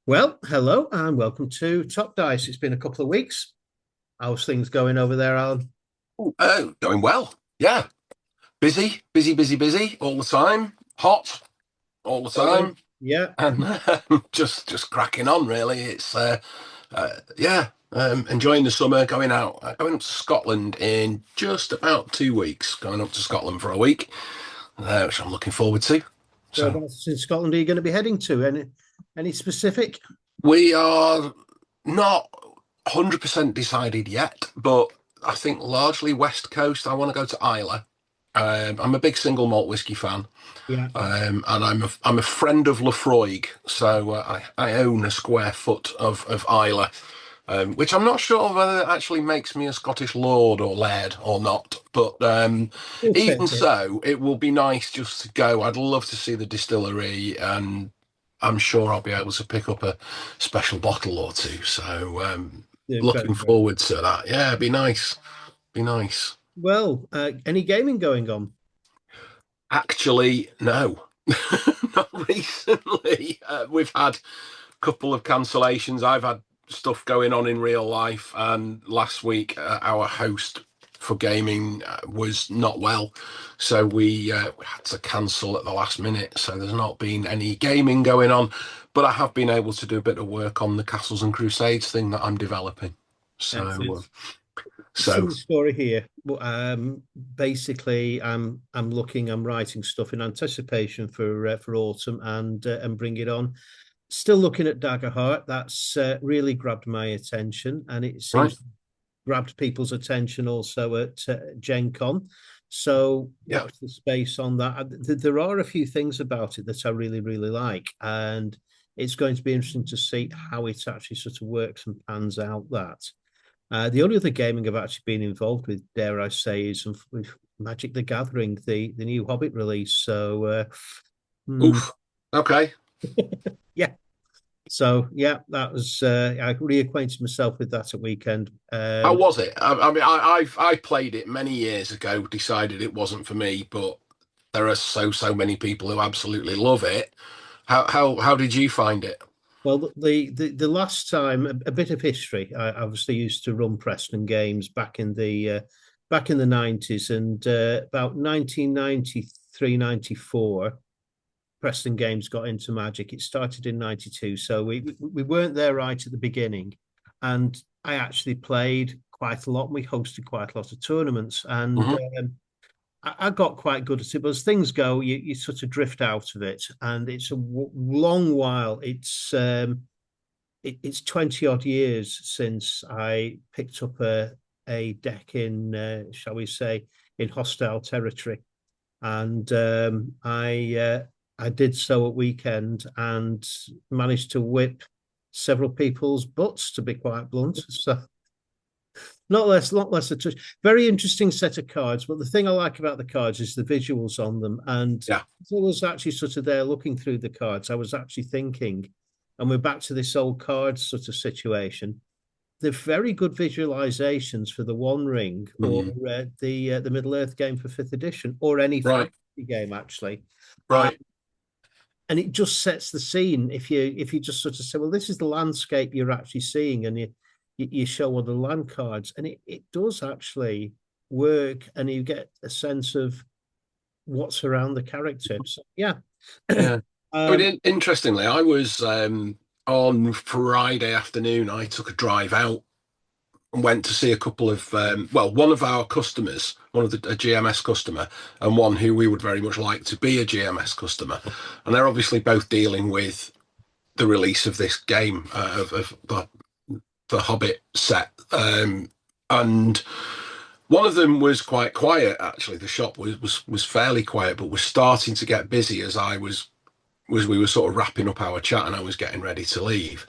Well, hello and welcome to Top Dice. It's been a couple of weeks. How's things going over there, Alan? Going well. Yeah. Busy, busy, busy, busy all the time. Hot all the Brilliant. time. Yeah. And just cracking on, really. It's yeah, enjoying the summer, going up to Scotland in just about 2 weeks, going up to Scotland for a week, which I'm looking forward to. So Whereabouts in Scotland are you going to be heading to? Any specific? we are not 100% decided yet, but I think largely West Coast. I want to go to Islay. I'm a big single malt whiskey fan. Yeah. And I'm a friend of Lefroy, so I own a square foot of Islay, which I'm not sure whether it actually makes me a Scottish lord or laird or not. But We'll even take it. so, it will be nice just to go. I'd love to see the distillery, and I'm sure I'll be able to pick up a special bottle or two. So Yeah, very, looking very forward to that. Yeah, it'd be nice. Be nice. well. Any gaming going on? Actually, no, not recently. We've had a couple of cancellations. I've had stuff going on in real life, and last week our host for gaming was not well, so we had to cancel at the last minute. So there's not been any gaming going on, but I have been able to do a bit of work on the Castles and Crusades thing that I'm developing. So, Excellent. so Similar story here. But basically, I'm writing stuff in anticipation for autumn and bring it on. Still looking at Daggerheart. That's really grabbed my attention, and it right, seems grabbed people's attention also at GenCon. So yeah, watch the space on that. There are a few things about it that I really, really like, and it's going to be interesting to see how it actually sort of works and pans out. That the only other gaming I've actually been involved with, dare I say, is with Magic the Gathering, the new Hobbit release. So hmm, oof, okay. yeah, so yeah, that was I reacquainted myself with that at weekend. How was it? I mean, I played it many years ago, decided it wasn't for me, but there are so many people who absolutely love it. How did you find it? Well, the last time, a bit of history. I obviously used to run Preston Games back in the 90s, and about 1993, 94, Preston Games got into Magic. It started in 92, so we weren't there right at the beginning, and I actually played quite a lot. And we hosted quite a lot of tournaments, and Hmm. I got quite good at it. But as things go, you sort of drift out of it, and it's a long while. It's 20 odd years since I picked up a deck in, shall we say, in hostile territory, and I did so at weekend and managed to whip several people's butts, to be quite blunt. So not less a touch. Very interesting set of cards. But the thing I like about the cards is the visuals on them. And Yeah, I was actually sort of there looking through the cards. I was actually thinking, and we're back to this old cards sort of situation. They're very good visualizations for the One Ring or mm, the Middle Earth game for fifth edition or any right, fantasy game actually. Uh, right, and it just sets the scene if you just sort of say, well, this is the landscape you're actually seeing, and you show all the land cards, and it does actually work, and you get a sense of what's around the character. So yeah. yeah. I mean, um interestingly, I was on Friday afternoon. I took a drive out and went to see a couple of well, one of our customers, one of a GMS customer, and one who we would very much like to be a GMS customer, and they're obviously both dealing with the release of this game of the Hobbit set, and one of them was quite quiet. Actually, the shop was fairly quiet, but was starting to get busy as we were sort of wrapping up our chat and I was getting ready to leave.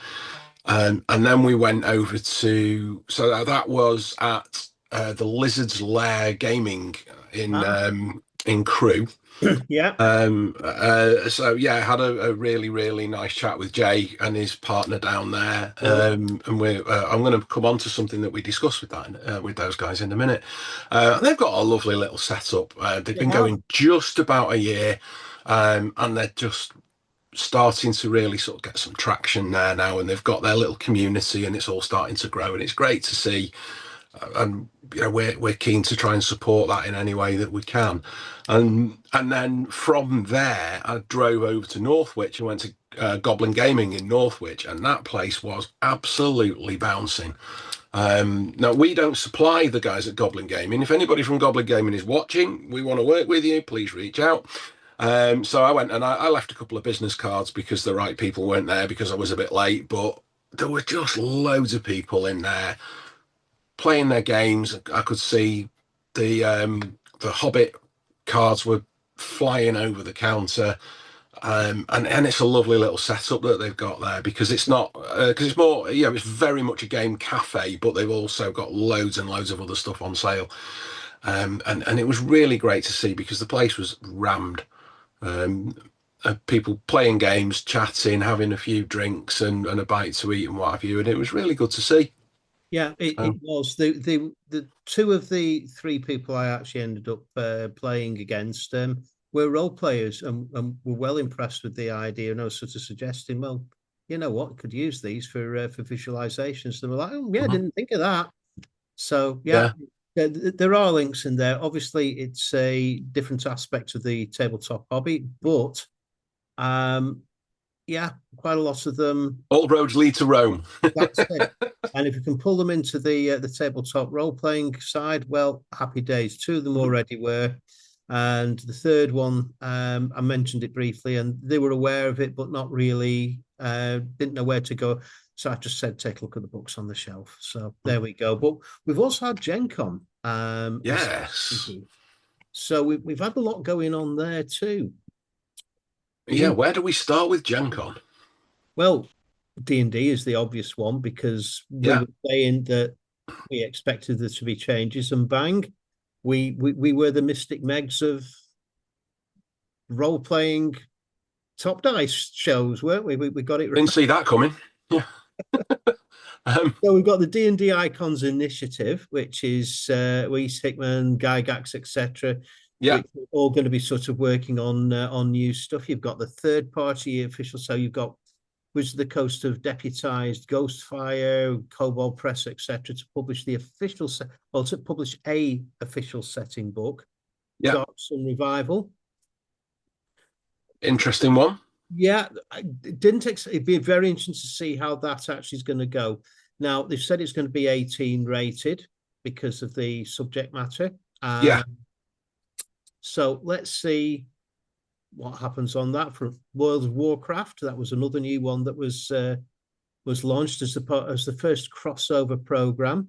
And then we went over to so that was at the Lizard's Lair Gaming in Crewe. yeah. So yeah, I had a really nice chat with Jay and his partner down there, Well, and I'm going to come on to something that we discussed with those guys in a minute. They've got a lovely little setup. They've they been have. going just about a year, and they're just starting to really sort of get some traction there now, and they've got their little community, and it's all starting to grow, and it's great to see. And we're keen to try and support that in any way that we can. And then from there, I drove over to Northwich and went to Goblin Gaming in Northwich, and that place was absolutely bouncing. Now, we don't supply the guys at Goblin Gaming. If anybody from Goblin Gaming is watching, we want to work with you, please reach out. So I went and I left a couple of business cards because the right people weren't there because I was a bit late, but there were just loads of people in there playing their games. I could see the Hobbit cards were flying over the counter. And it's a lovely little setup that they've got there because it's not because it's more it's very much a game cafe, but they've also got loads and loads of other stuff on sale. And it was really great to see because the place was rammed. People playing games, chatting, having a few drinks and a bite to eat and what have you, and it was really good to see. Yeah, it was the two of the three people I actually ended up playing against were role players and were well impressed with the idea, and I was sort of suggesting, well, you know what, could use these for visualizations. They were like, oh yeah, I didn't think of that. So yeah, there are links in there. Obviously, it's a different aspect of the tabletop hobby, but yeah, quite a lot of them. All roads lead to Rome. That's it. And if you can pull them into the tabletop role playing side, well, happy days. Two of them already were, and the third one, I mentioned it briefly, and they were aware of it, but not really. Didn't know where to go, so I just said, take a look at the books on the shelf. So there we go. But we've also had GenCon. Yes. So we've had a lot going on there too. Yeah, where do we start with GenCon? Well, D&D is the obvious one because we were saying that we expected there to be changes, and bang, we were the Mystic Megs of role-playing top dice shows, weren't we? We got it right. Didn't see that coming. Yeah. So we've got the D&D Icons Initiative, which is Weiss, Hickman, Gygax, etc. Yeah, which are all going to be sort of working on new stuff. You've got the third-party official, so you've got Wizards of the Coast have deputized Ghostfire, Cobalt Press, etc., to publish the official to publish a official setting book. Yeah. Dark Sun Revival. Interesting one. Yeah, I didn't. It'd be very interesting to see how that actually is going to go. Now they've said it's going to be 18 rated because of the subject matter. Yeah. So let's see what happens on that. For World of Warcraft, that was another new one that was launched as the first crossover program.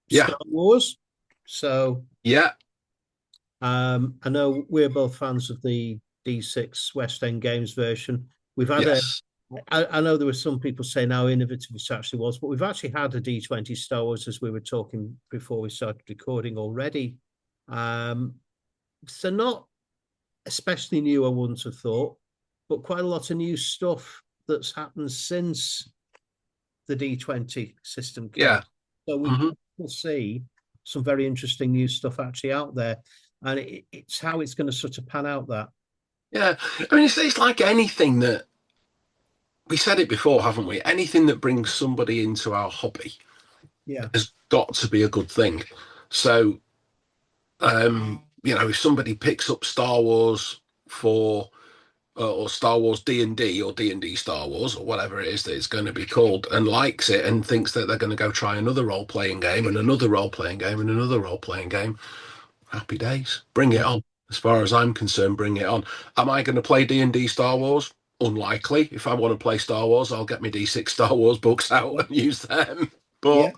Yeah. Star Wars. So yeah, I know we're both fans of the D6 West End Games version. We've had I know there were some people saying how innovative it actually was, but we've actually had a D20 Star Wars as we were talking before we started recording already. So not especially new, I wouldn't have thought, but quite a lot of new stuff that's happened since the D20 system came. Yeah. So we'll see some very interesting new stuff actually out there. And it's how it's going to sort of pan out that. Yeah. I mean, it's like anything that we said it before, haven't we? Anything that brings somebody into our hobby has got to be a good thing. So, if somebody picks up Star Wars or Star Wars D&D or D&D Star Wars or whatever it is that it's going to be called and likes it and thinks that they're going to go try another role-playing game and another role-playing game and another role-playing game, happy days. Bring it on. As far as I'm concerned, bring it on. Am I going to play D&D Star Wars? Unlikely. If I want to play Star Wars, I'll get my D6 Star Wars books out and use them. But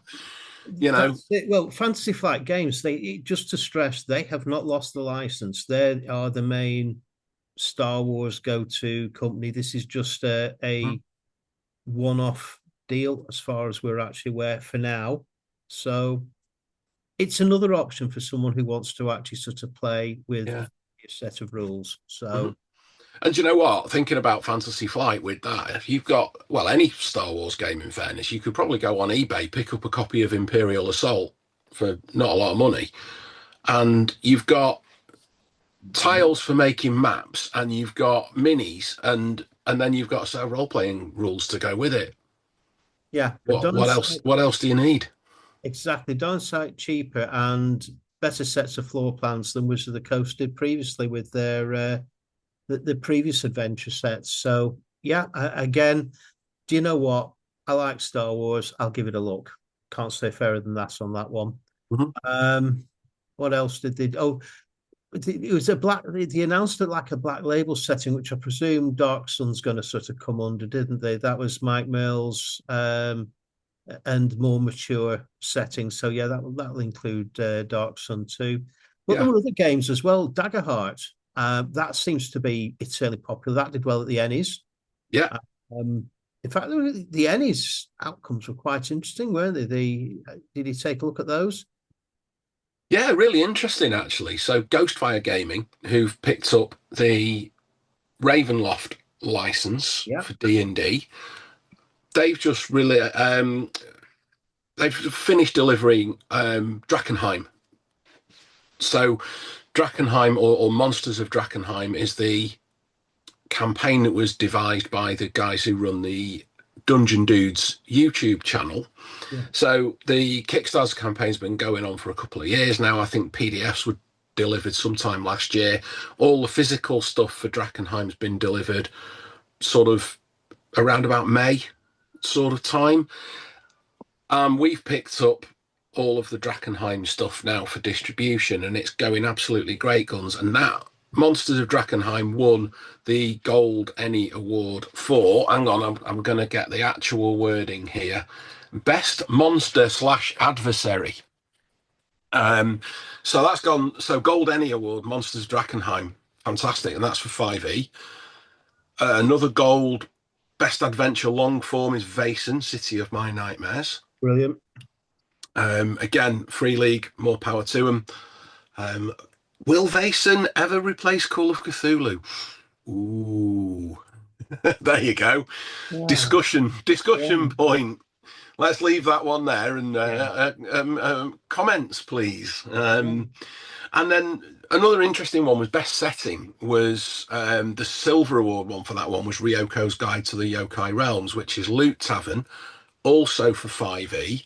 well, Fantasy Flight Games, just to stress, they have not lost the license. They are the main Star Wars go-to company. This is just a one-off deal as far as we're actually aware for now. So it's another option for someone who wants to actually sort of play with a set of rules. So and you know what? Thinking about Fantasy Flight with that, if you've got, any Star Wars game, in fairness, you could probably go on eBay, pick up a copy of Imperial Assault for not a lot of money. And you've got tiles for making maps, and you've got minis, and then you've got a set of role-playing rules to go with it. Yeah, What else? What else do you need? exactly. Darn sight cheaper and better sets of floor plans than Wizards of the Coast did previously with their the previous adventure sets. So yeah, again, do you know what? I like Star Wars. I'll give it a look. Can't say fairer than that on that one. Mhm. What else did they? Oh, it was a black. They announced it like a black label setting, which I presume Dark Sun's going to sort of come under, didn't they? That was Mike Mills, and more mature settings. So yeah, that'll include Dark Sun too. But there Yeah, were other games as well. Daggerheart, that seems to be eternally popular. That did well at the Ennies. yeah, Um, in fact, the Ennies outcomes were quite interesting, weren't they? Did you take a look at those? yeah. Really interesting, actually. So, Ghostfire Gaming, who've picked up the Ravenloft license Yeah, for D&D, they've just really they've finished delivering Drakkenheim. So, Drakkenheim or Monsters of Drakkenheim is the campaign that was devised by the guys who run the Dungeon Dudes YouTube channel. yeah, So the Kickstarter campaign's been going on for a couple of years now. I think PDFs were delivered sometime last year. All the physical stuff for Drakkenheim's been delivered sort of around about May sort of time. We've picked up all of the Drakkenheim stuff now for distribution, and it's going absolutely great guns. And that Monsters of Drakkenheim won the Gold Any Award for. Hang on, I'm going to get the actual wording here. Best Monster slash Adversary. So that's gone. So Gold Any Award, Monsters of Drakkenheim, fantastic, and that's for 5e. Another gold Best Adventure long form is Vaesen, City of My Nightmares. brilliant. Again, Free League, more power to them. Um, will Vaesen ever replace Call of Cthulhu? Ooh, there you go. Yeah, Discussion yeah, point. Let's leave that one there and yeah. comments, please. Yeah. And then another interesting one was best setting was the silver award one for that one was Ryoko's Guide to the Yokai Realms, which is Loot Tavern, also for 5e.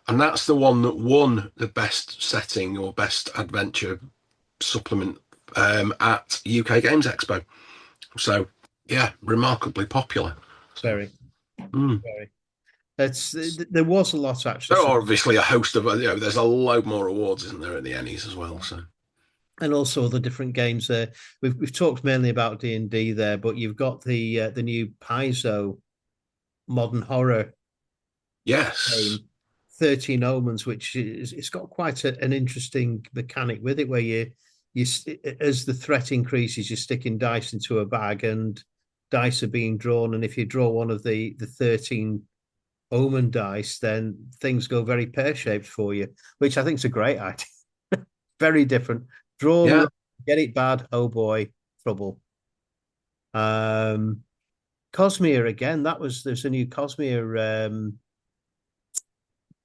And that's the one that won the best setting or best adventure supplement at UK Games Expo. So, yeah, remarkably popular. So, Very, mm. very. There was a lot actually. There So, are obviously a host of, there's a load more awards, isn't there, at the Ennies as well? So, and also the different games there. We've talked mainly about D&D there, but you've got the new Paizo modern horror yes. game, 13 Omens, which is it's got quite an interesting mechanic with it, where you as the threat increases, you're sticking dice into a bag, and dice are being drawn, and if you draw one of the 13 Omen dice, then things go very pear-shaped for you, which I think is a great idea. Very different. Draw Yeah. them, get it bad, oh boy, trouble. Um, Cosmere again. There's a new Cosmere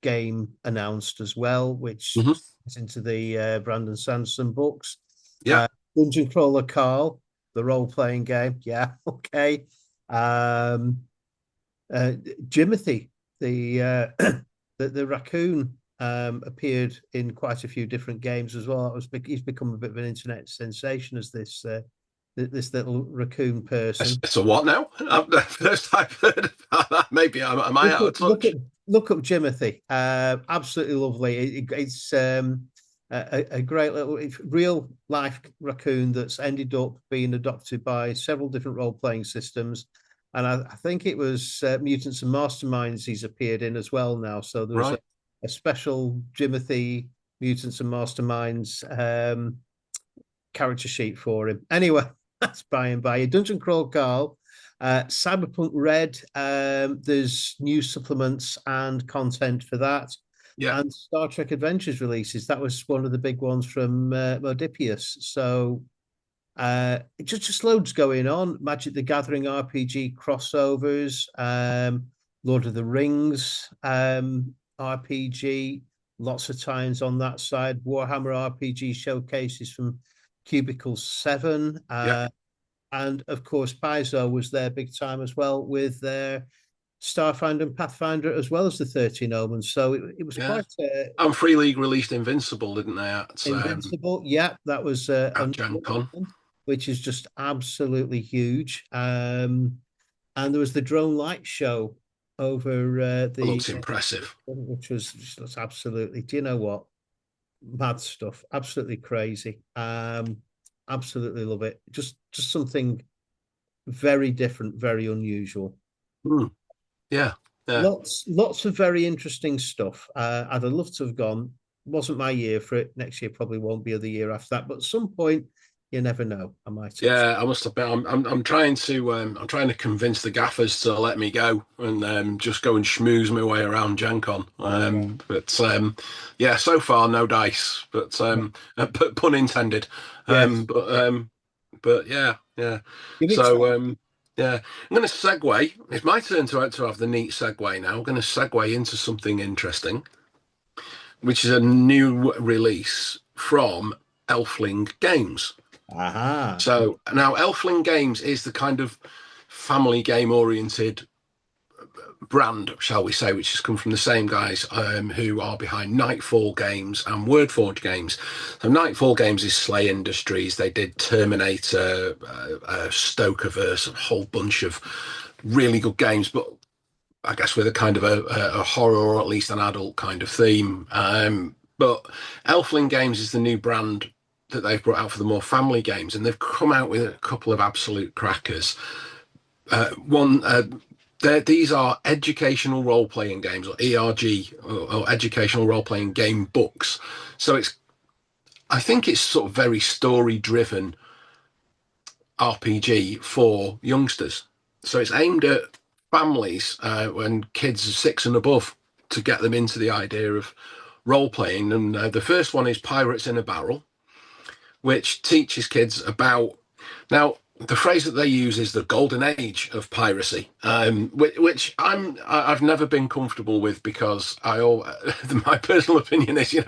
game announced as well, which Hmm. is into the Brandon Sanderson books. Yeah. Dungeon Crawler Carl, the role-playing game. Yeah, okay. Um, Jimothy, the the raccoon, appeared in quite a few different games as well. He's become a bit of an internet sensation as this little raccoon person. It's a what now? The first I've heard about that. Maybe am I Look out up, of touch? look up Jimothy. Absolutely lovely. It's a great little real life raccoon that's ended up being adopted by several different role playing systems, and I think it was Mutants and Masterminds he's appeared in as well now. So there was Right. a special Jimothy Mutants and Masterminds character sheet for him. Anyway, that's by and by. Dungeon Crawl Carl, Cyberpunk Red. There's new supplements and content for that, Yeah. and Star Trek Adventures releases. That was one of the big ones from Modipius. So just loads going on. Magic the Gathering RPG crossovers, Lord of the Rings RPG. Lots of times on that side. Warhammer RPG showcases from Cubicle 7. Yeah, And of course, Paizo was there big time as well with their Starfinder and Pathfinder, as well as the 13 Omens. So it was yeah. quite And Free League released Invincible, didn't they, invincible. Yeah, that was at another GenCon? one, which is just absolutely huge. And there was the drone light show over It looks impressive. which was just absolutely. Do you know what? Mad stuff. Absolutely crazy. Absolutely love it. Just something very different, very unusual. Mm, yeah, yeah. Lots of very interesting stuff. I'd have loved to have gone. Wasn't my year for it. Next year probably won't be, or the year after that. But at some point, you never know. I might have. Yeah, I must admit, I'm trying to convince the gaffers to let me go and just go and schmooze my way around Gen Con. But yeah, so far no dice, but pun intended. Yes. But yeah, yeah. Give it So time. yeah, I'm going to segue. It's my turn to have the neat segue now. I'm going to segue into something interesting, which is a new release from Elfling Games. Aha. So now Elfling Games is the kind of family game oriented brand, shall we say, which has come from the same guys who are behind Nightfall Games and Wordforge Games. So Nightfall Games is Slay Industries. They did Terminator, Stokerverse, a whole bunch of really good games, but I guess with a kind of a horror or at least an adult kind of theme. But Elfling Games is the new brand that they've brought out for the more family games, and they've come out with a couple of absolute crackers. One, these are educational role-playing games, or ERG, or educational role-playing game books. So I think it's sort of very story-driven RPG for youngsters. So it's aimed at families when kids are 6 and above to get them into the idea of role-playing. And the first one is Pirates in a Barrel, which teaches kids about now the phrase that they use is the golden age of piracy, which I've never been comfortable with because my personal opinion is,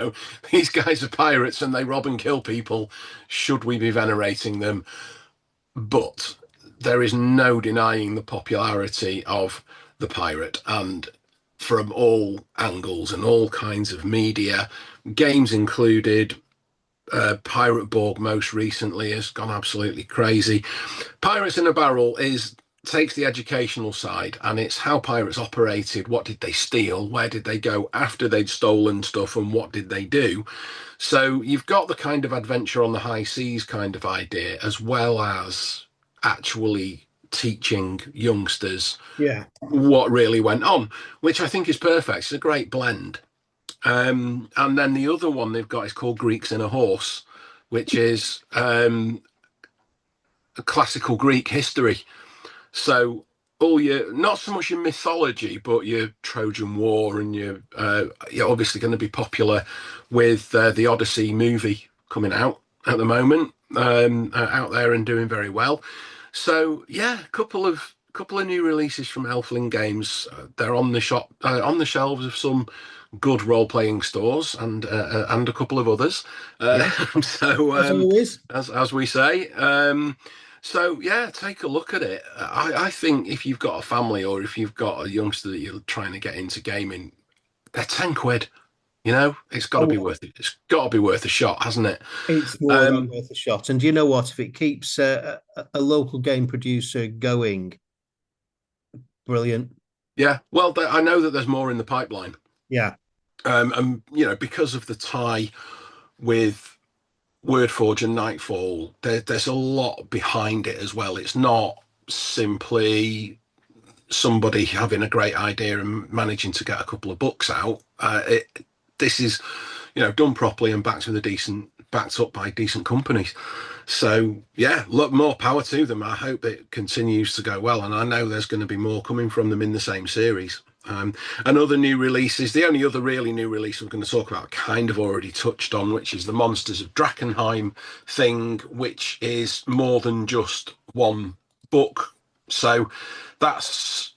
these guys are pirates and they rob and kill people. Should we be venerating them? But there is no denying the popularity of the pirate, and from all angles and all kinds of media, games included. Pirate Borg most recently has gone absolutely crazy. Pirates in a Barrel takes the educational side, and it's how pirates operated. What did they steal? Where did they go after they'd stolen stuff, and what did they do? So you've got the kind of adventure on the high seas kind of idea, as well as actually teaching youngsters Yeah. what really went on, which I think is perfect. It's a great blend. And then the other one they've got is called Greeks in a Horse, which is a classical Greek history. So not so much your mythology, but your Trojan War, and you're obviously going to be popular with the Odyssey movie coming out at the moment, out there and doing very well. So yeah, a couple of new releases from Elfling Games. They're on the shelves of some good role-playing stores and a couple of others. Yeah. So As always. as we say. So yeah, take a look at it. I think if you've got a family or if you've got a youngster that you're trying to get into gaming, they're 10 quid. It's got to be Oh, worth it. It's got to be worth a shot, hasn't it? it's more than Um, worth a shot. And do you know what? If it keeps a local game producer going, brilliant. yeah. Well, I know that there's more in the pipeline. Yeah. And because of the tie with Wordforge and Nightfall, there's a lot behind it as well. It's not simply somebody having a great idea and managing to get a couple of books out. This is, done properly and backed up by decent companies. So yeah, look, more power to them. I hope it continues to go well, and I know there's going to be more coming from them in the same series. And other new releases, the only other really new release I'm going to talk about, kind of already touched on, which is the Monsters of Drakkenheim thing, which is more than just one book. So that's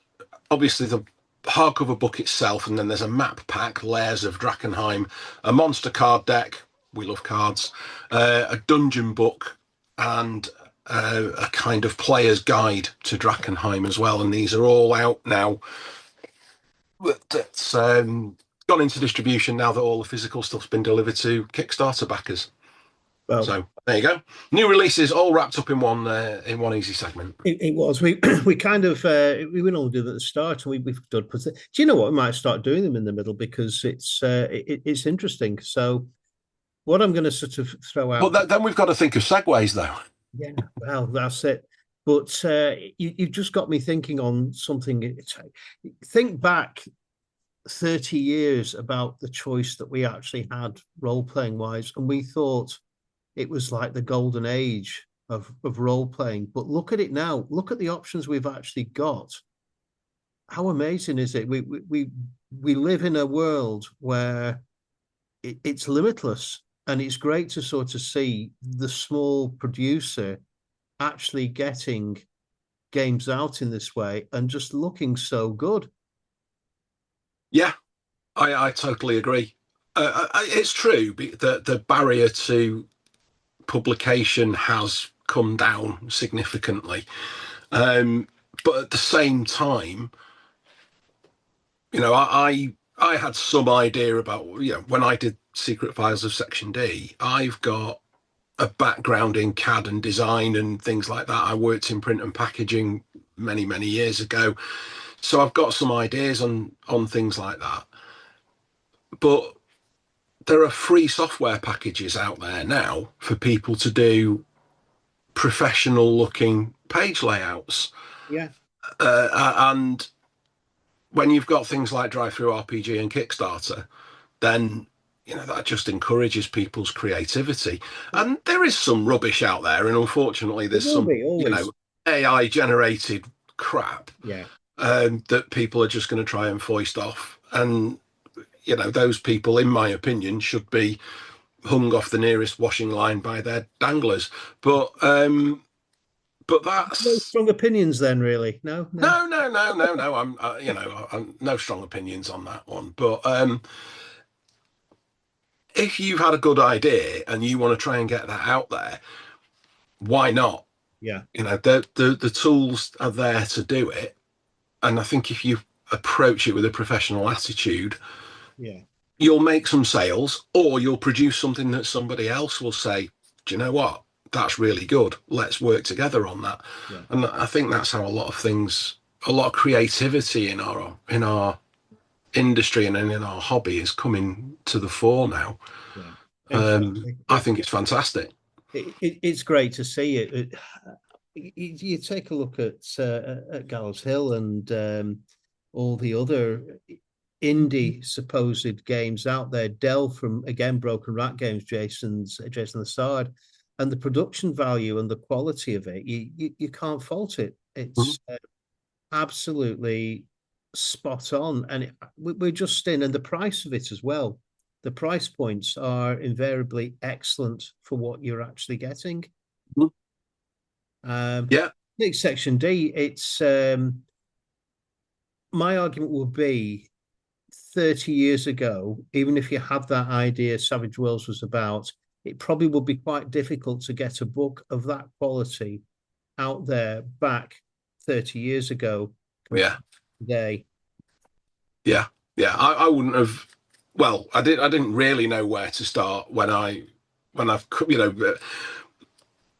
obviously the hardcover book itself, and then there's a map pack, Layers of Drakkenheim, a monster card deck, We love cards, a dungeon book, and a kind of player's guide to Drakkenheim as well. And these are all out now. That's gone into distribution now that all the physical stuff's been delivered to Kickstarter backers. Well, so there you go. New releases all wrapped up in one easy segment. it was. We kind of we would all do that at the start, and we've done. Do you know what? We might start doing them in the middle because it's interesting. So what I'm going to sort of throw out. But then we've got to think of segues, though. Yeah, well, that's it. But you've just got me thinking on something. Think back 30 years about the choice that we actually had role-playing wise, and we thought it was like the golden age of role-playing. But look at it now. Look at the options we've actually got. How amazing is it? We live in a world where it's limitless, and it's great to sort of see the small producer actually getting games out in this way and just looking so good. Yeah, I totally agree. It's true that the barrier to publication has come down significantly. But at the same time, I had some idea about, when I did Secret Files of Section D, I've got a background in CAD and design and things like that. I worked in print and packaging many, many years ago. So I've got some ideas on things like that. But there are free software packages out there now for people to do professional looking page layouts. Yeah. And when you've got things like Drive-Thru RPG and Kickstarter, then that just encourages people's creativity. And there is some rubbish out there, and unfortunately there's some AI generated crap that people are just going to try and foist off. And those people, in my opinion, should be hung off the nearest washing line by their danglers. But that's no strong opinions then, really. No. I'm no strong opinions on that one. But if you've had a good idea and you want to try and get that out there, why not? Yeah. The tools are there to do it. And I think if you approach it with a professional attitude, you'll make some sales, or you'll produce something that somebody else will say, do you know what? That's really good. Let's work together on that. Yeah. And I think that's how a lot of creativity in our industry and in our hobby is coming to the fore now. I think it's fantastic. It's great to see it. You take a look at Gallows Hill and all the other indie supposed games out there. Dell from, again, Broken Rat Games, Jason Lassard, and the production value and the quality of it, you can't fault it. It's absolutely spot on, and we're just in, and the price of it as well. The price points are invariably excellent for what you're actually getting. Next Section D, it's my argument will be 30 years ago, even if you had that idea Savage Worlds was about, it probably would be quite difficult to get a book of that quality out there back 30 years ago. Today. Yeah. I wouldn't have. Well, I didn't really know where to start when I've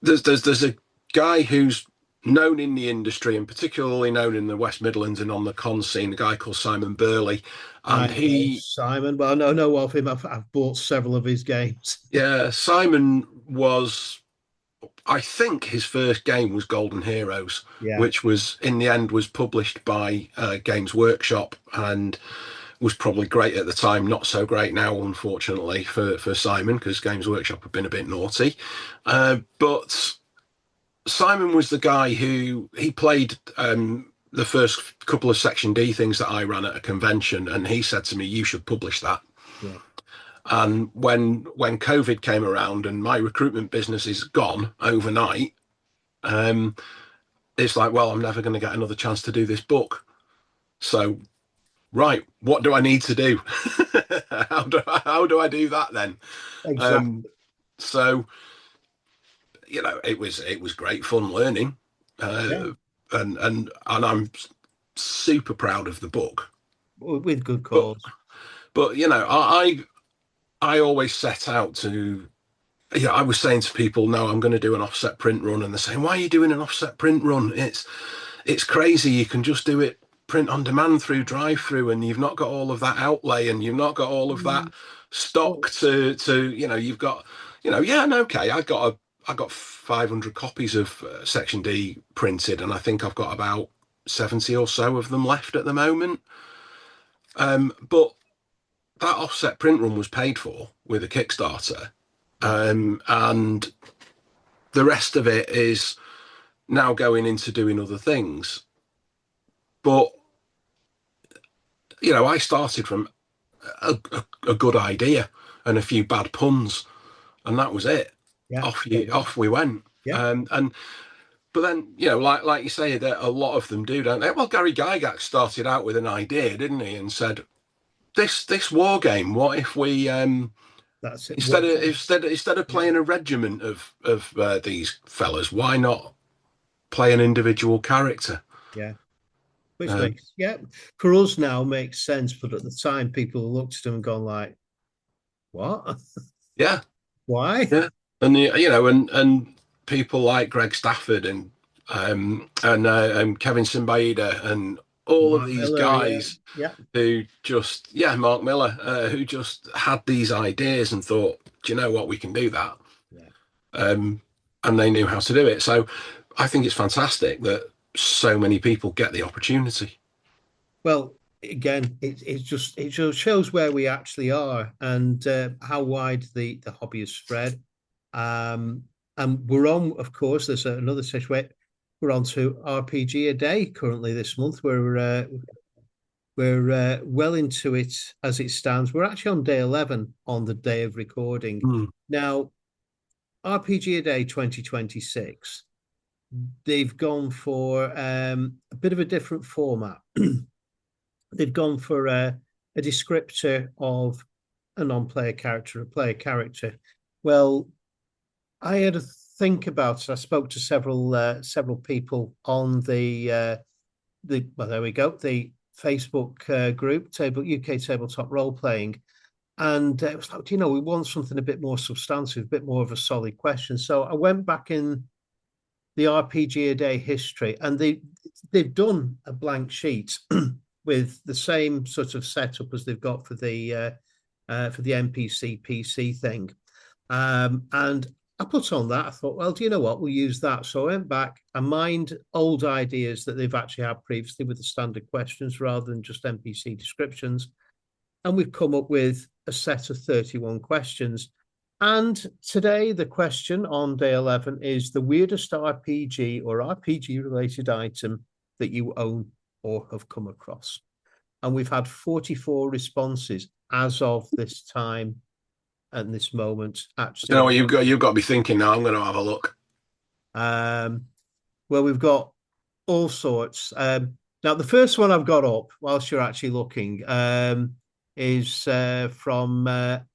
there's a guy who's known in the industry and particularly known in the West Midlands and on the con scene, a guy called Simon Burley. And Simon, well, I know of him. I've bought several of his games. Yeah, Simon was, I think his first game was Golden Heroes, which was in the end was published by Games Workshop and was probably great at the time, not so great now, unfortunately, for Simon, because Games Workshop have been a bit naughty. But Simon was the guy who he played the first couple of Section D things that I ran at a convention, and he said to me, "You should publish that." Yeah. And when COVID came around and my recruitment business is gone overnight, it's like, well, I'm never going to get another chance to do this book. So right, what do I need to do? How do I do that then? Exactly. So it was great fun learning, Yeah. and I'm super proud of the book. With good But cause. I always set out to. Yeah, I was saying to people, no, I'm going to do an offset print run, and they're saying, why are you doing an offset print run? It's crazy. You can just do it print on demand through drive-through, and you've not got all of that outlay, and you've not got all of that Mm. Well, stock to you've got yeah, and okay, I got 500 copies of Section D printed, and I think I've got about 70 or so of them left at the moment. But that offset print run was paid for with a Kickstarter, yeah. and the rest of it is now going into doing other things. But I started from a good idea and a few bad puns, and that was it. Yeah. Off we went. Yeah. And but then like you say, that a lot of them do, don't they? Well, Gary Gygax started out with an idea, didn't he, and said this war game. What if we That's it. instead of Yeah. playing a regiment of these fellas, why not play an individual character? Yeah. Which Um, makes, yeah, for us now makes sense. But at the time, people looked at him and gone like, what? yeah, Why? yeah, and and people like Greg Stafford and Kevin Simbaida and all of Mark these Miller, yeah. guys Yeah. who just Mark Miller who just had these ideas and thought, do you know what, we can do that, Yeah. um, and they knew how to do it. So I think it's fantastic that so many people get the opportunity. Well, again, it just shows where we actually are and how wide the hobby is spread. Um, and we're on, of course, there's another session where we're on to RPG a day currently this month. We're well into it as it stands. We're actually on day 11 on the day of recording. Mm. Now, RPG a day 2026, they've gone for a bit of a different format. They've gone for a descriptor of a non-player character, a player character. Well, I had to think about it. I spoke to several people on the well, there we go, the Facebook group, UK Tabletop Role Playing, and it was like, we want something a bit more substantive, a bit more of a solid question. So I went back in the RPG a day history, and they've done a blank sheet with the same sort of setup as they've got for the NPC PC thing. And I put on that. I thought, well, do you know what? We'll use that. So I went back. I mined old ideas that they've actually had previously with the standard questions rather than just NPC descriptions. And we've come up with a set of 31 questions. And today, the question on day 11 is the weirdest RPG or RPG related item that you own or have come across. And we've had 44 responses as of this time and this moment. You know Actually, what you've got to be thinking now. I'm going to have a look. well, we've got all sorts. Now, the first one I've got up whilst you're actually looking is from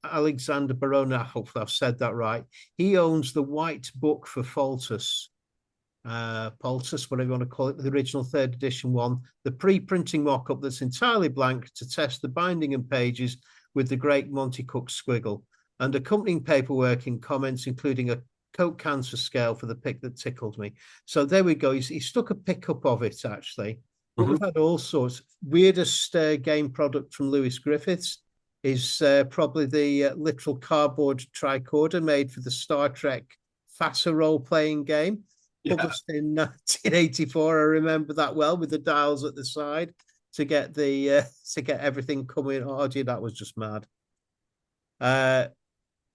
Alexander Barona. Hopefully, I've said that right. He owns the White Book for Faltus. Paltus, whatever you want to call it, the original third edition one, the pre-printing mock-up that's entirely blank to test the binding and pages with the great Monty Cook squiggle, and accompanying paperwork in comments, including a Coke cancer scale for the pic that tickled me. So there we go. He stuck a pickup of it, actually. But Mm-hmm. we've had all sorts. Weirdest game product from Lewis Griffiths is probably the literal cardboard tricorder made for the Star Trek FASA role-playing game. Yeah. Published in 1984. I remember that well, with the dials at the side to get everything coming. Oh, gee, that was just mad.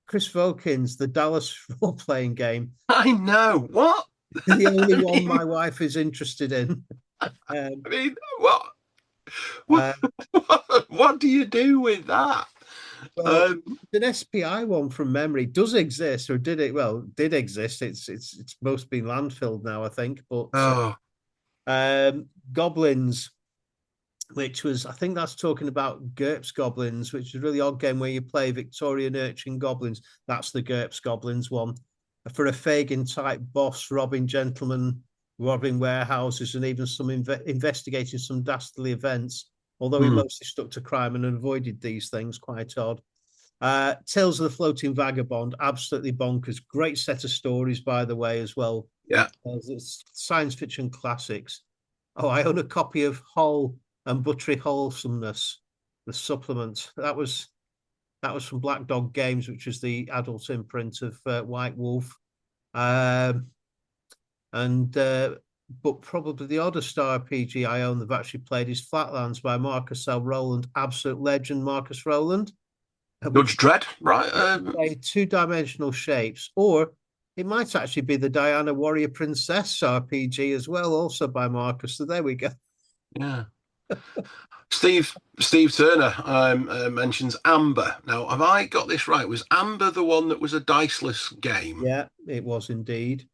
Chris Vokins, the Dallas role-playing game. I know. What? The only I one mean, my wife is interested in. I mean, what? What, Uh, what do you do with that? well, Um, an SPI one from memory does exist, or did it? Well, did exist. It's most been landfilled now, I think. But oh, goblins. which was, I think that's talking about GURPS Goblins, which is a really odd game where you play Victorian urchin goblins. That's the GURPS Goblins one. For a Fagin type boss, robbing gentlemen, robbing warehouses, and even some investigating some dastardly events. Although he mostly stuck to crime and avoided these things, quite odd. Tales of the Floating Vagabond, absolutely bonkers. Great set of stories, by the way, as well. Yeah. It's science fiction classics. Oh, I own a copy of Hull and Buttery Wholesomeness, the supplement. That was from Black Dog Games, which is the adult imprint of White Wolf. But probably the oddest RPG I own that I've actually played is Flatlands by Marcus L. Rowland, absolute legend, Marcus Rowland. Judge Dredd, right? Two-dimensional shapes, or it might actually be the Diana Warrior Princess RPG as well, also by Marcus. So there we go. Yeah. Steve Turner mentions Amber. Now, have I got this right? Was Amber the one that was a diceless game? Yeah, it was indeed.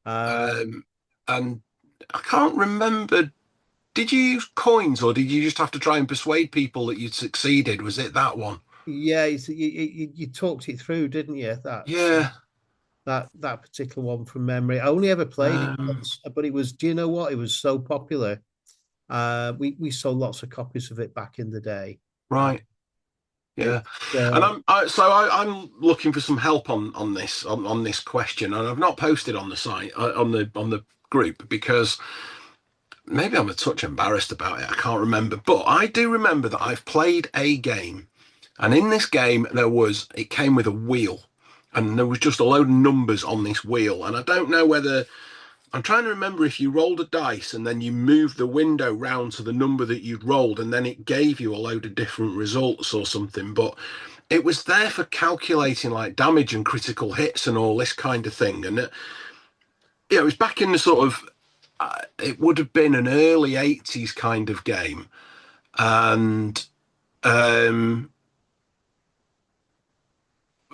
And I can't remember. Did you use coins, or did you just have to try and persuade people that you'd succeeded? Was it that one? Yeah, you talked it through, didn't you? Yeah. That particular one from memory. I only ever played it once, but it was. Do you know what? It was so popular. We sold lots of copies of it back in the day. Right. Yeah. And I'm looking for some help on this question, and I've not posted on the site on the group because maybe I'm a touch embarrassed about it. I can't remember, but I do remember that I've played a game, and in this game it came with a wheel, and there was just a load of numbers on this wheel, and I don't know whether. I'm trying to remember if you rolled a dice and then you moved the window round to the number that you'd rolled, and then it gave you a load of different results or something. But it was there for calculating like damage and critical hits and all this kind of thing. And it was back in the sort of, it would have been an early 80s kind of game. And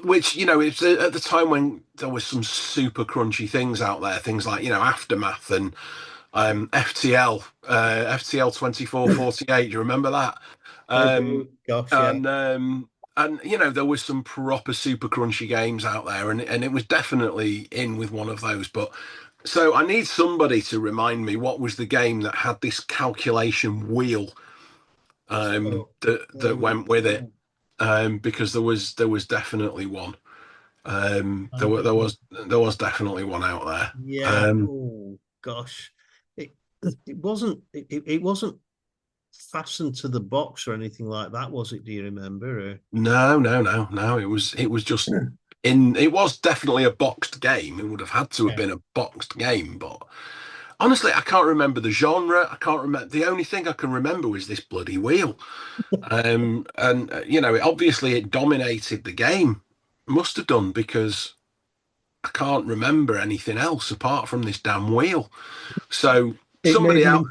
which, it's at the time when there was some super crunchy things out there, things like, Aftermath and FTL 2448. You remember that? Gosh, yeah. And there was some proper super crunchy games out there, and it was definitely in with one of those. But so I need somebody to remind me what was the game that had this calculation wheel that went with it. Because there was definitely one. There was definitely one out there. Yeah. Oh gosh, it wasn't fastened to the box or anything like that, was it? Do you remember? Or... No. It was just in. It was definitely a boxed game. It would have had to have been a boxed game, but honestly, I can't remember the genre. I can't remember. The only thing I can remember was this bloody wheel. And obviously it dominated the game. Must have done, because I can't remember anything else apart from this damn wheel. So somebody out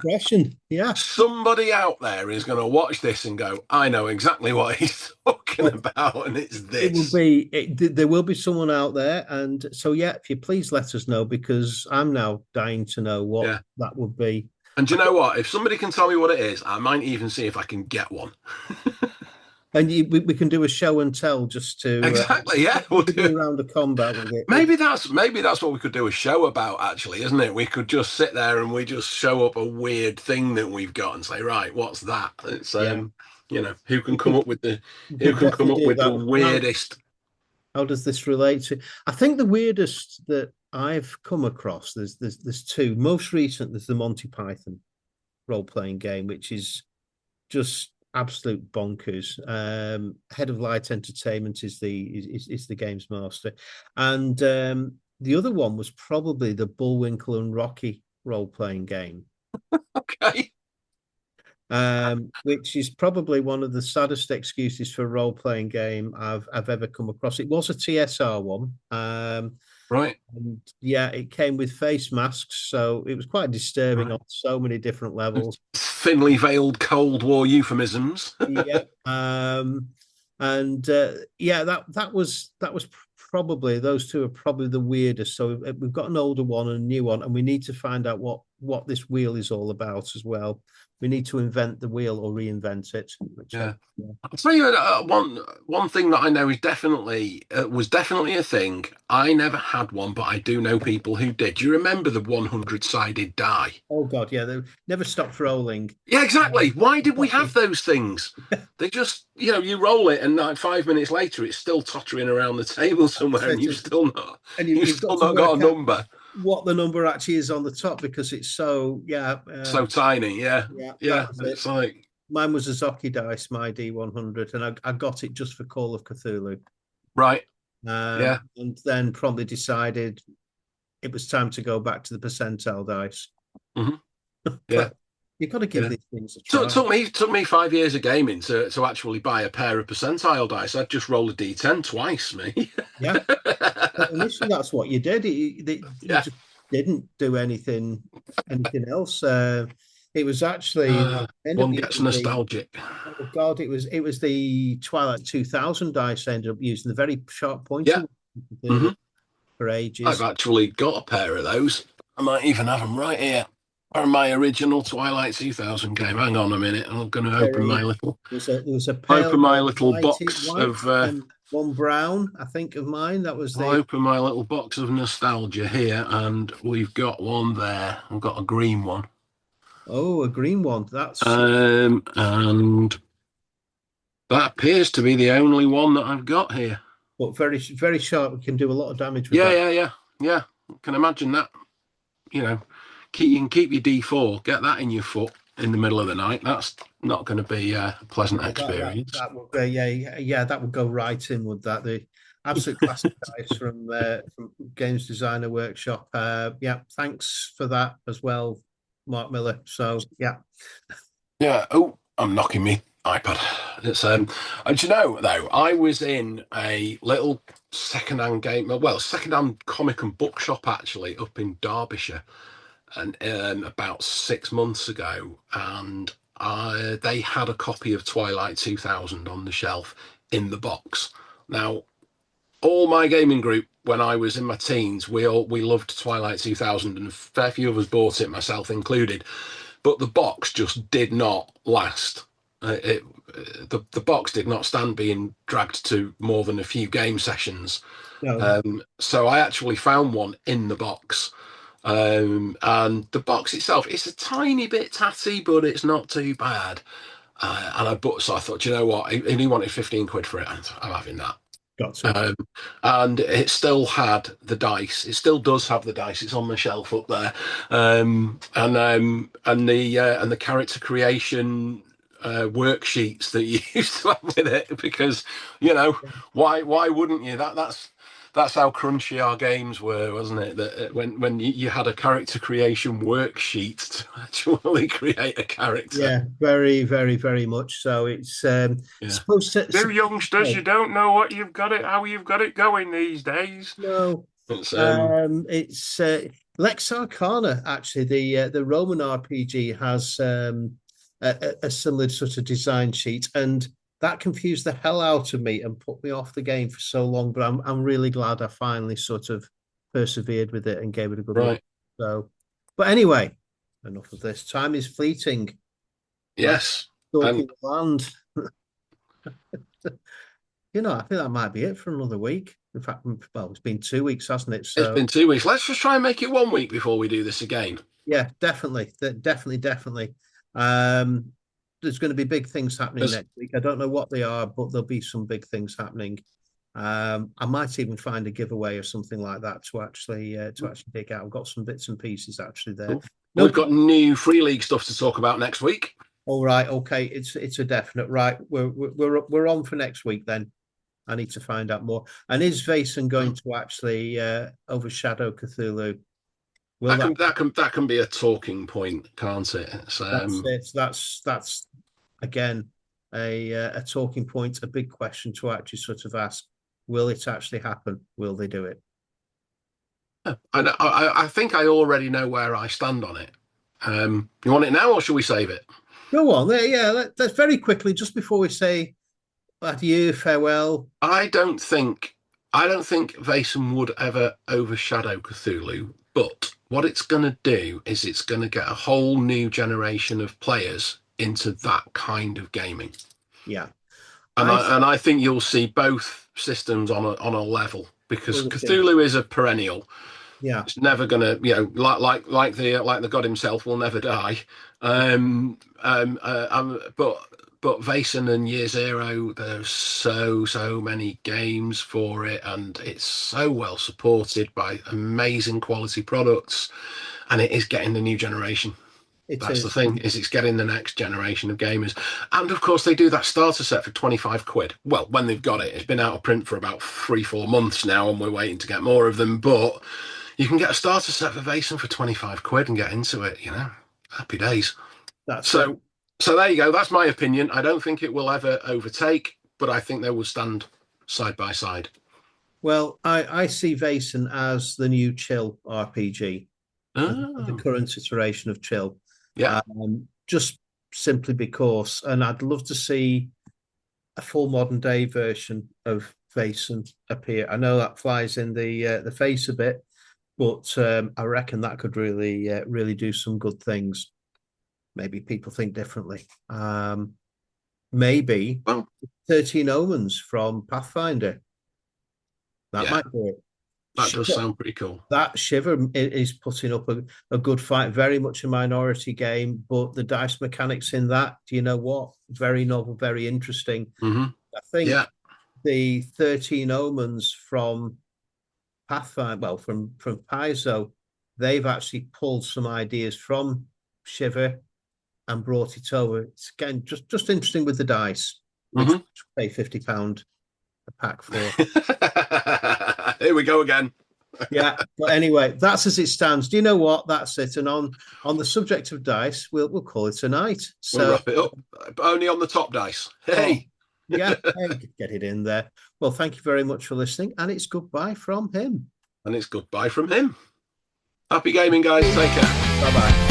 there is going to watch this and go, I know exactly what he's talking about, and it's this. There will be someone out there, and so if you please let us know, because I'm now dying to know what that would be. And do you know what? If somebody can tell me what it is, I might even see if I can get one. And we can do a show and tell just to exactly, we'll do a round of combat with it. Maybe that's what we could do a show about, actually, isn't it? We could just sit there and we just show up a weird thing that we've got and say, right, what's that? It's who can come up with the weirdest. How does this relate to? I think the weirdest that I've come across, there's two. Most recent, there's the Monty Python role-playing game, which is just absolute bonkers. Head of Light Entertainment is the games master, and the other one was probably the Bullwinkle and Rocky role-playing game. Okay. Which is probably one of the saddest excuses for a role-playing game I've ever come across. It was a TSR one. Right. And it came with face masks, so it was quite disturbing on so many different levels. Thinly veiled Cold War euphemisms. That was probably, those two are probably the weirdest. So we've got an older one and a new one, and we need to find out what what this wheel is all about as well. We need to invent the wheel or reinvent it. Yeah. I'll tell you one thing that I know is definitely was definitely a thing. I never had one, but I do know people who did. Do you remember the 100-sided die? Oh God, yeah, they never stopped rolling. Yeah, exactly. Why did we have those things? They just, you roll it, and like 5 minutes later, it's still tottering around the table somewhere, and you've still not, and you've you've got still to not got a work out number. what the number actually is on the top because it's so So tiny. Yeah, yeah. yeah. That was It's it. like Mine was a Zocchi dice, my D100, and I got it just for Call of Cthulhu. right. Yeah. And then promptly decided it was time to go back to the percentile dice. Hmm. Yeah. But you've got to give Yeah. these things a So it try. took me 5 years of gaming to actually buy a pair of percentile dice. I'd just roll a D10 twice, me. Yeah. But initially, that's what you did. You Yeah. just didn't do anything else. It was actually end up One gets using the nostalgic. oh God, it was the Twilight 2000 dice. I ended up using the very sharp pointy Yeah. Hmm. for I've ages. actually got a pair of those. I might even have them right here. From my original Twilight 2000 game. Hang on a minute. I'm going to open my Very little there was a pale box white of and one brown. I think of mine. That was I'll the open my little box of nostalgia here, and we've got one there. I've got a green one. a green one. That's And that appears to be the only one that I've got here. but very sharp. We can do a lot of damage with Yeah, that. yeah, yeah, yeah. Can imagine that. You know, you can keep your D4, get that in your foot in the middle of the night. That's not going to be a pleasant experience. That would yeah, that would go right in with that. The absolute classic dice from Games Designer Workshop. Yeah, thanks for that as well, Mark Miller. So yeah, Yeah. Oh, I'm knocking me iPad. It's and you know though, I was in a little second-hand second-hand comic and bookshop actually up in Derbyshire, and about 6 months ago, and they had a copy of Twilight 2000 on the shelf in the box. Now, all my gaming group when I was in my teens, we loved Twilight 2000, and a fair few of us bought it, myself included. But the box just did not last. The box did not stand being dragged to more than a few game sessions. no, So I actually found one in the box. And the box itself, it's a tiny bit tatty, but it's not too bad. So I thought, you know what? And he wanted 15 quid for it. I'm having that. got to. And it still had the dice. It still does have the dice. It's on the shelf up there. And the character creation worksheets that you used to have with it, because why wouldn't you? That's how crunchy our games were, wasn't it? That when you had a character creation worksheet to actually create a character. Yeah, very, very, very much so. It's supposed to. You youngsters, you don't know how you've got it going these days. No, it's Lex Arcana. Actually, the Roman RPG has a similar sort of design sheet, and that confused the hell out of me and put me off the game for so long. But I'm really glad I finally sort of persevered with it and gave it a good look. So, but anyway, enough of this. Time is fleeting. Yes, Stalking the land. I think that might be it for another week. In fact, well, it's been 2 weeks, hasn't it? So it's been 2 weeks. Let's just try and make it 1 week before we do this again. yeah, definitely. There's going to be big things happening next week. I don't know what they are, but there'll be some big things happening. I might even find a giveaway or something like that to actually dig out. I've got some bits and pieces actually there. Cool. We've got new Free League stuff to talk about next week. All right, okay, it's a definite. Right, we're on for next week then. I need to find out more. And is Vaesen going to actually overshadow Cthulhu? That can be a talking point, can't it? That's again a talking point, a big question to actually sort of ask. Will it actually happen? Will they do it? I think I already know where I stand on it. You want it now, or should we save it? Go on. Yeah, let's very quickly, just before we say adieu, farewell. I don't think Vaesen would ever overshadow Cthulhu, but what it's going to do is it's going to get a whole new generation of players into that kind of gaming. Yeah. And I think you'll see both systems on a level, because Cthulhu is a perennial. Yeah. It's never gonna, like the god himself will never die. But Vaesen and Year Zero, there's so many games for it, and it's so well supported by amazing quality products, and it is getting the new generation. That's the thing, is it's getting the next generation of gamers. And of course they do that starter set for 25 quid. Well, when they've got it, it's been out of print for about 3-4 months now, and we're waiting to get more of them, but you can get a starter set for Vaesen for 25 quid and get into it, Happy days. So there you go. That's my opinion. I don't think it will ever overtake, but I think they will stand side by side. Well, I see Vaesen as the new Chill RPG, the current iteration of Chill. Yeah. Just simply because, and I'd love to see a full modern day version of Vaesen appear. I know that flies in the face a bit, but I reckon that could really do some good things. Maybe people think differently. Maybe 13 Omens from Pathfinder. That might be it. That does sound pretty cool. That Shiver is putting up a good fight, very much a minority game, but the dice mechanics in that, do you know what? Very novel, very interesting. Mm-hmm. I think the 13 Omens from Pathfinder, from Paizo, they've actually pulled some ideas from Shiver and brought it over. It's again just interesting with the dice, which pay £50 a pack for. Here we go again. Yeah, but anyway, that's as it stands. Do you know what? That's it. And on the subject of dice, we'll call it a night. So we'll wrap it up, but only on the top dice. Hey. Yeah, get it in there. Well, thank you very much for listening, and it's goodbye from him. And it's goodbye from him. Happy gaming, guys. Take care. Bye-bye.